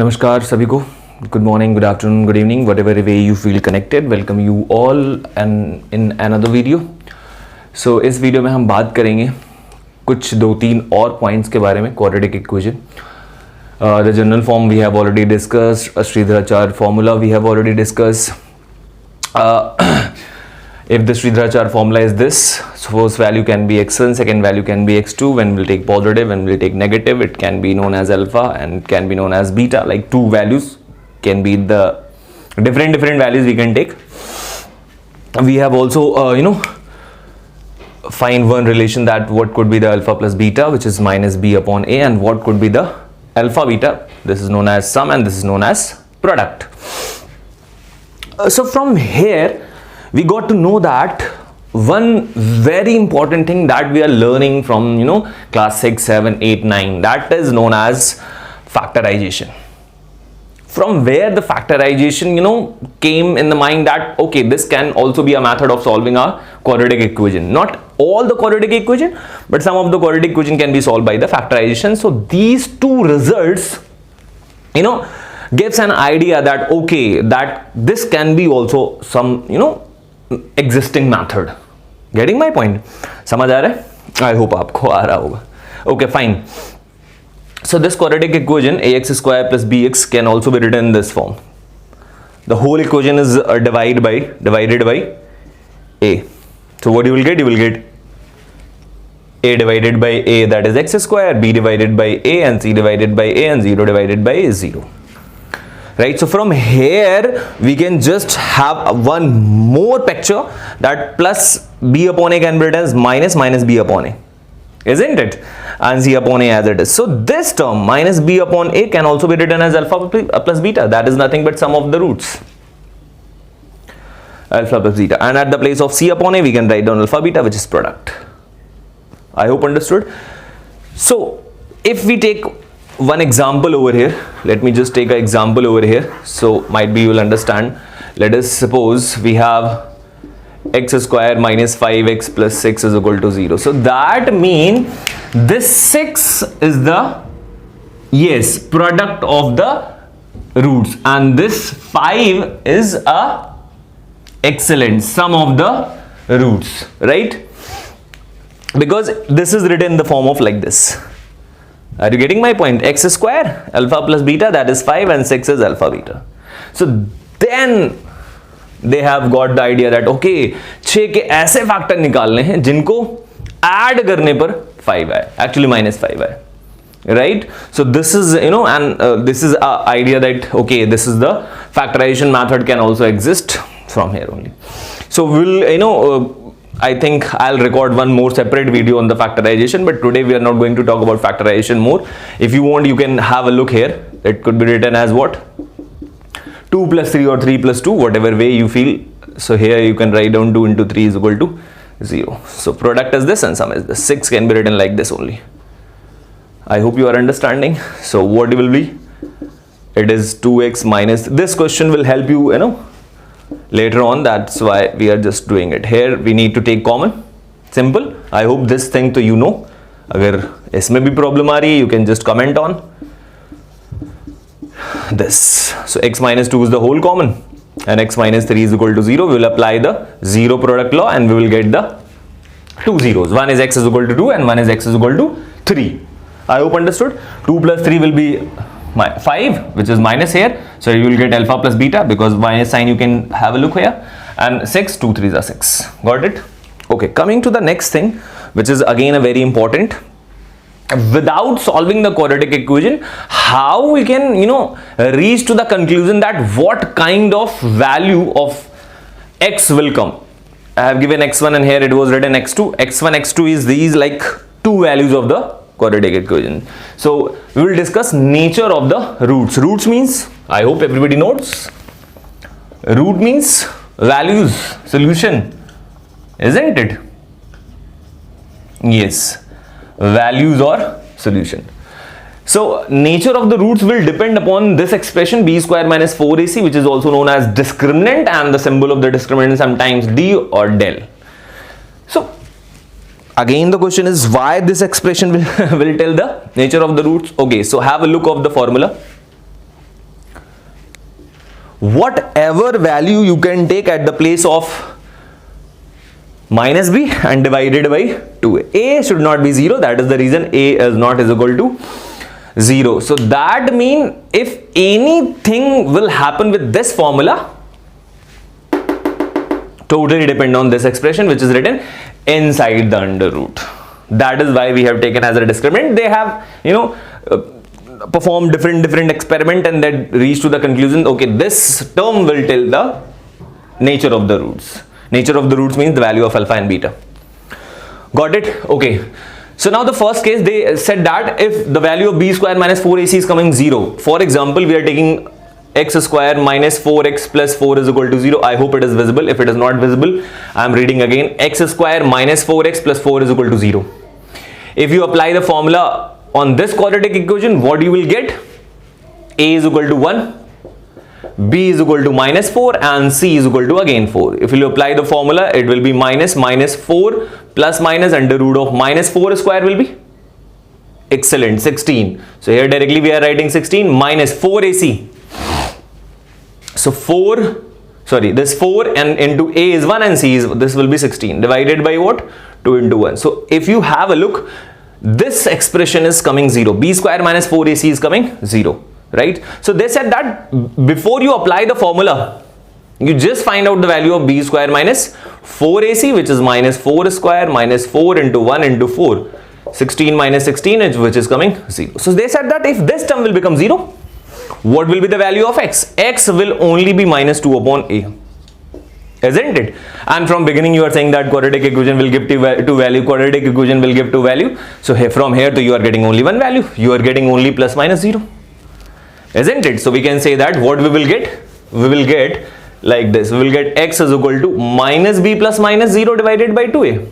नमस्कार सभी को. Good morning, good afternoon, good evening, whatever way you feel connected. Welcome you all and in another video. So इस video में हम बात करेंगे कुछ 2-3 और पॉइंट्स के बारे में. Quadratic equation, the general form we have already discussed, a Sridharacharya formula we have already discussed. If the Sridharacharya formula is this, so first value can be x1, second value can be x2. When we'll take positive, when we'll take negative, it can be known as alpha and it can be known as beta. Like two values can be the different values we can take. We have also find one relation that what could be the alpha plus beta, which is minus b upon a, and what could be the alpha beta. This is known as sum and this is known as product. So from here we got to know that one very important thing that we are learning from class 6, 7, 8, 9, that is known as factorization. From where the factorization came in the mind that okay, this can also be a method of solving a quadratic equation. Not all the quadratic equation, but some of the quadratic equation can be solved by the factorization. So these two results gives an idea that okay, that this can be also some existing method. Getting my point? समझ आ रहा है? I hope आपको आ रहा होगा. Okay, fine. So this quadratic equation ax square plus bx can also be written in this form. The whole equation is divided by a. So what you will get? You will get a divided by a, that is x square, b divided by a, and c divided by a, and 0 divided by 0. Right, so from here we can just have one more picture that plus b upon a can be written as minus b upon a, isn't it? And c upon a as it is. So this term minus b upon a can also be written as alpha plus beta. That is nothing but sum of the roots, alpha plus beta, and at the place of c upon a we can write down alpha beta, which is product. I hope understood. So if we take one example over here, let me just take an example over here, so might be you will understand. Let us suppose we have x square minus 5x plus 6 is equal to 0. So that means this 6 is the product of the roots, and this 5 is a excellent sum of the roots, right? Because this is written in the form of like this. Are you getting my point? X square alpha plus beta, that is 5, and 6 is alpha beta. So then they have got the idea that okay, 6 के ऐसे factor निकालने हैं जिनको add करने पर 5 आए, actually minus 5 आए, right? So this is and this is a idea that okay, this is the factorization method can also exist from here only. So we'll I think I'll record one more separate video on the factorization, but today we are not going to talk about factorization more. If you want, you can have a look here. It could be written as what? 2 plus 3 or 3 plus 2, whatever way you feel. So here you can write down 2 into 3 is equal to 0. So product is this and sum is this. 6 can be written like this only. I hope you are understanding. So what will be? It is 2x minus. This question will help you, later on. That's why we are just doing it. Here we need to take common. Simple. I hope this thing to अगर इसमें भी problem आ रही है, you can just comment on this. So x minus 2 is the whole common and x minus 3 is equal to 0. We will apply the zero product law and we will get the two zeros. One is x is equal to 2 and one is x is equal to 3. I hope understood. 2 plus 3 will be 5, which is minus here, so you will get alpha plus beta because minus sign you can have a look here, and 6, 2 3s are 6. Got it? Okay, coming to the next thing, which is again a very important. Without solving the quadratic equation, how we can reach to the conclusion that what kind of value of x will come. I have given x1 and here it was written x2. x1, x2 is these like two values of the quadratic equation. So we will discuss nature of the roots. Roots means, I hope everybody knows, root means values, solution, isn't it? Yes, values or solution. So nature of the roots will depend upon this expression b square minus 4ac, which is also known as discriminant, and the symbol of the discriminant sometimes d or del. So Again, the question is why this expression will tell the nature of the roots. Okay, so have a look of the formula. whatever value you can take at the place of minus b and divided by 2a. A should not be 0. That is the reason a is not is equal to 0. So that means if anything will happen with this formula, totally depend on this expression which is written inside the under root. That is why we have taken as a discriminant. They have, performed different experiment and then reached to the conclusion, okay, this term will tell the nature of the roots. Nature of the roots means the value of alpha and beta. Got it? Okay. So now the first case, they said that if the value of b square minus 4ac is coming 0. For example, we are taking x square minus 4x plus 4 is equal to 0. I hope it is visible. If it is not visible, I am reading again. X square minus 4x plus 4 is equal to 0. If you apply the formula on this quadratic equation, what you will get? A is equal to 1, b is equal to minus 4 and c is equal to again 4. If you apply the formula, it will be minus 4 plus minus under root of minus 4 square will be excellent 16. So here directly we are writing 16 minus 4ac. So this 4 and into a is 1 and c is, this will be 16 divided by what? 2 into 1. So if you have a look, this expression is coming 0. B square minus 4ac is coming 0, right? So they said that before you apply the formula, you just find out the value of b square minus 4ac, which is minus 4 square minus 4 into 1 into 4. 16 minus 16, which is coming 0. So they said that if this term will become 0, what will be the value of x? X will only be minus 2 upon a. Isn't it? And from beginning you are saying that quadratic equation will give 2 value, quadratic equation will give 2 value. So from here to you are getting only 1 value. You are getting only plus minus 0. Isn't it? So we can say that what we will get? We will get like this. We will get x is equal to minus b plus minus 0 divided by 2a.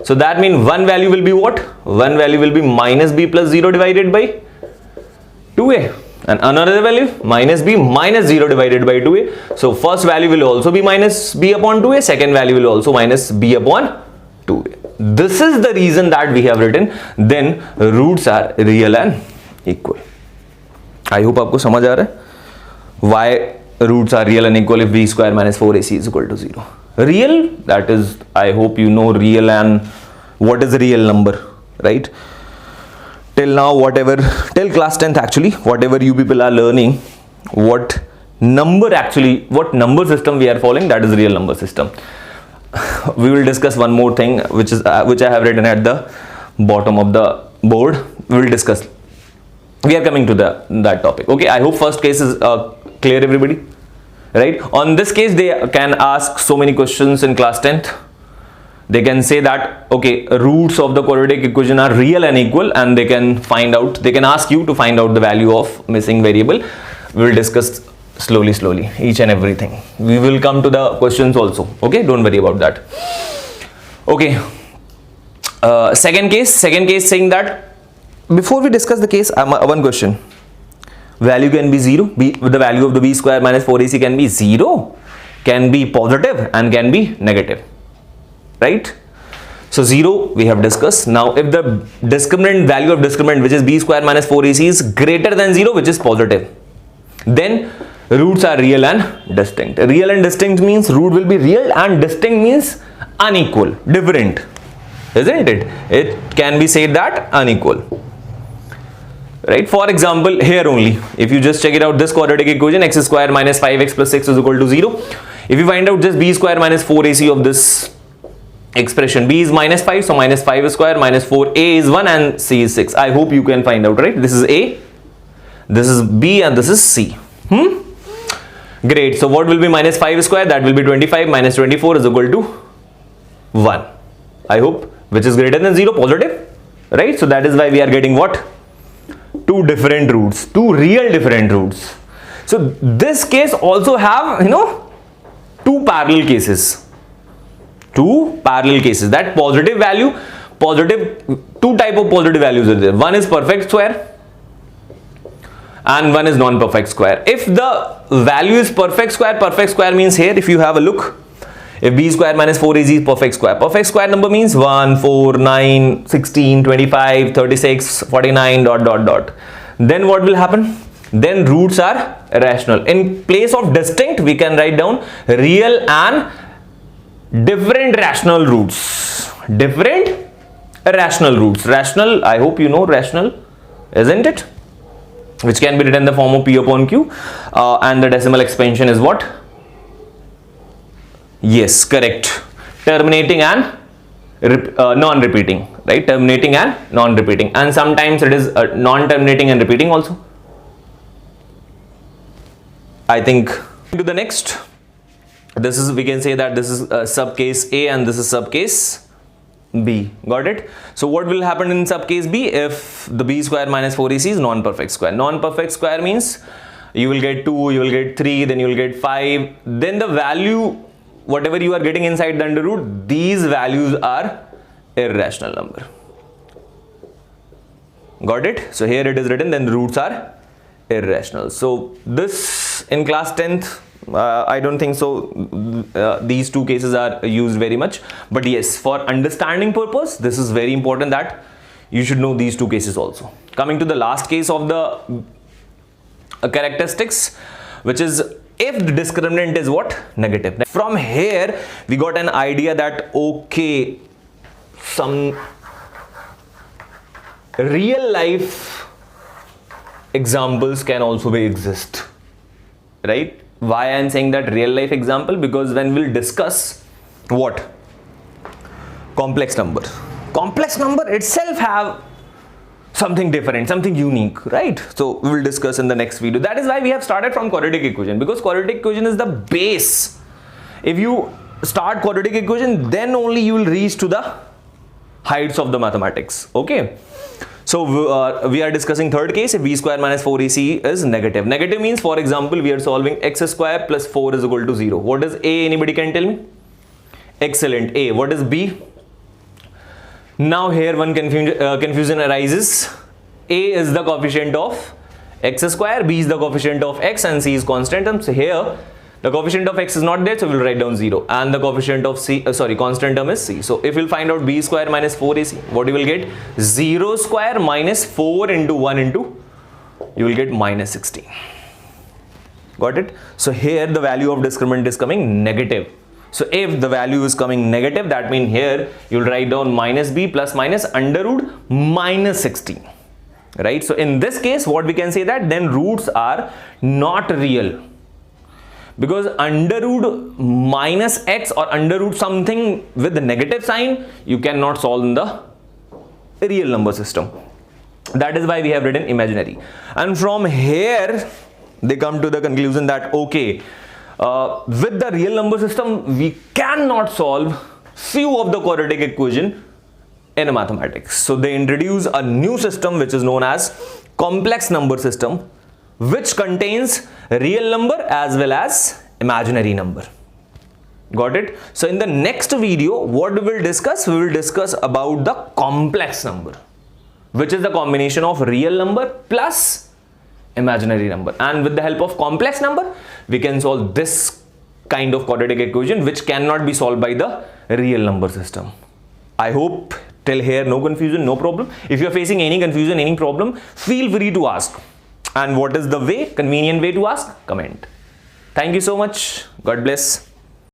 So that means one value will be what? One value will be minus b plus 0 divided by 2a. And another value minus b minus 0 divided by 2a. So first value will also be minus b upon 2a. Second value will also minus b upon 2a. This is the reason that we have written then roots are real and equal. I hope आपको समझ आ रहा है why roots are real and equal if b square minus 4ac is equal to 0. Real, that is, I hope you know real and what is a real number, right? Till now, whatever, till class 10th actually, whatever you people are learning, what number system we are following, that is real number system. We will discuss one more thing which I have written at the bottom of the board. We will discuss. We are coming to that topic. Okay, I hope first case is clear, everybody, right? On this case, they can ask so many questions in class 10th. They can say that, okay, roots of the quadratic equation are real and equal, and they can ask you to find out the value of missing variable. We will discuss slowly each and everything. We will come to the questions also. Okay, don't worry about that. Okay, second case saying that before we discuss the case, one question. Value can be 0. The value of the b square minus 4ac can be 0, can be positive and can be negative. Right? So 0 we have discussed. Now if the value of discriminant, which is b square minus 4ac, is greater than 0, which is positive, then roots are real and distinct. Real and distinct means root will be real, and distinct means unequal, different. Isn't it? It can be said that unequal. Right? For example, here only, if you just check it out, this quadratic equation, x square minus 5x plus 6 is equal to 0. If you find out just b square minus 4ac of this expression, b is minus 5, so minus 5 square minus 4, a is 1 and c is 6. I hope you can find out, right? This is a, this is b, and this is c. Great. So what will be minus 5 square? That will be 25 minus 24 is equal to 1. I hope, which is greater than 0, positive, right? So that is why we are getting what? Two different roots, two real different roots. So this case also have, two parallel cases. That positive value, two type of positive values are there. One is perfect square and one is non-perfect square. If the value is perfect square means here, if you have a look, if b square minus 4ac is perfect square number means 1, 4, 9, 16, 25, 36, 49, ... Then what will happen? then roots are rational. In place of distinct, we can write down real and different rational roots. Different rational roots. Rational, I hope you know rational, isn't it? Which can be written in the form of P upon Q, and the decimal expansion is what? Yes, correct. Terminating and non-repeating, right? Terminating and non-repeating, and sometimes it is non-terminating and repeating also. I think to the next, this is, we can say that this is sub case A and this is sub case B. Got it? So what will happen in sub case B if the B square minus 4AC is non-perfect square? Non-perfect square means you will get 2, you will get 3, then you will get 5, then the value whatever you are getting inside the under root, these values are irrational number. Got it? So here it is written, then the roots are irrational. So this in class 10th, I don't think so these two cases are used very much, but yes, for understanding purpose, this is very important that you should know these two cases also. Coming to the last case of the characteristics, which is if the discriminant is what? Negative. From here we got an idea that okay, some real life examples can also be exist, right? Why I am saying that real life example? Because when we'll discuss what? Complex number. Complex number itself have something different, something unique, right? So we will discuss in the next video. That is why we have started from quadratic equation, because quadratic equation is the base. If you start quadratic equation, then only you will reach to the heights of the mathematics. Okay. So we are discussing third case, if b square minus 4ac is negative. Negative means, for example, we are solving x square plus 4 is equal to 0. What is a? Anybody can tell me? Excellent. A. What is b? Now here one confusion arises. A is the coefficient of x square, b is the coefficient of x, and c is constant. So here the coefficient of x is not there, so we'll write down 0, and the coefficient of constant term is c. So if you'll find out b square minus 4ac, what you will get? 0 square minus 4 into 1 into, you will get minus 16. Got it? So here the value of discriminant is coming negative. So if the value is coming negative, that means here you will write down minus b plus minus under root minus 16, right? So in this case, what we can say that then roots are not real, because under root minus x or under root something with the negative sign, you cannot solve in the real number system. That is why we have written imaginary. And from here they come to the conclusion that okay, with the real number system we cannot solve few of the quadratic equation in mathematics. So they introduce a new system which is known as complex number system, which contains real number as well as imaginary number. Got it? So in the next video, what we will discuss? We will discuss about the complex number, which is the combination of real number plus imaginary number, and with the help of complex number we can solve this kind of quadratic equation which cannot be solved by the real number system. I hope till here no confusion, no problem. If you are facing any confusion, any problem, feel free to ask. And what is the way, convenient way to ask? Comment. Thank you so much. God bless.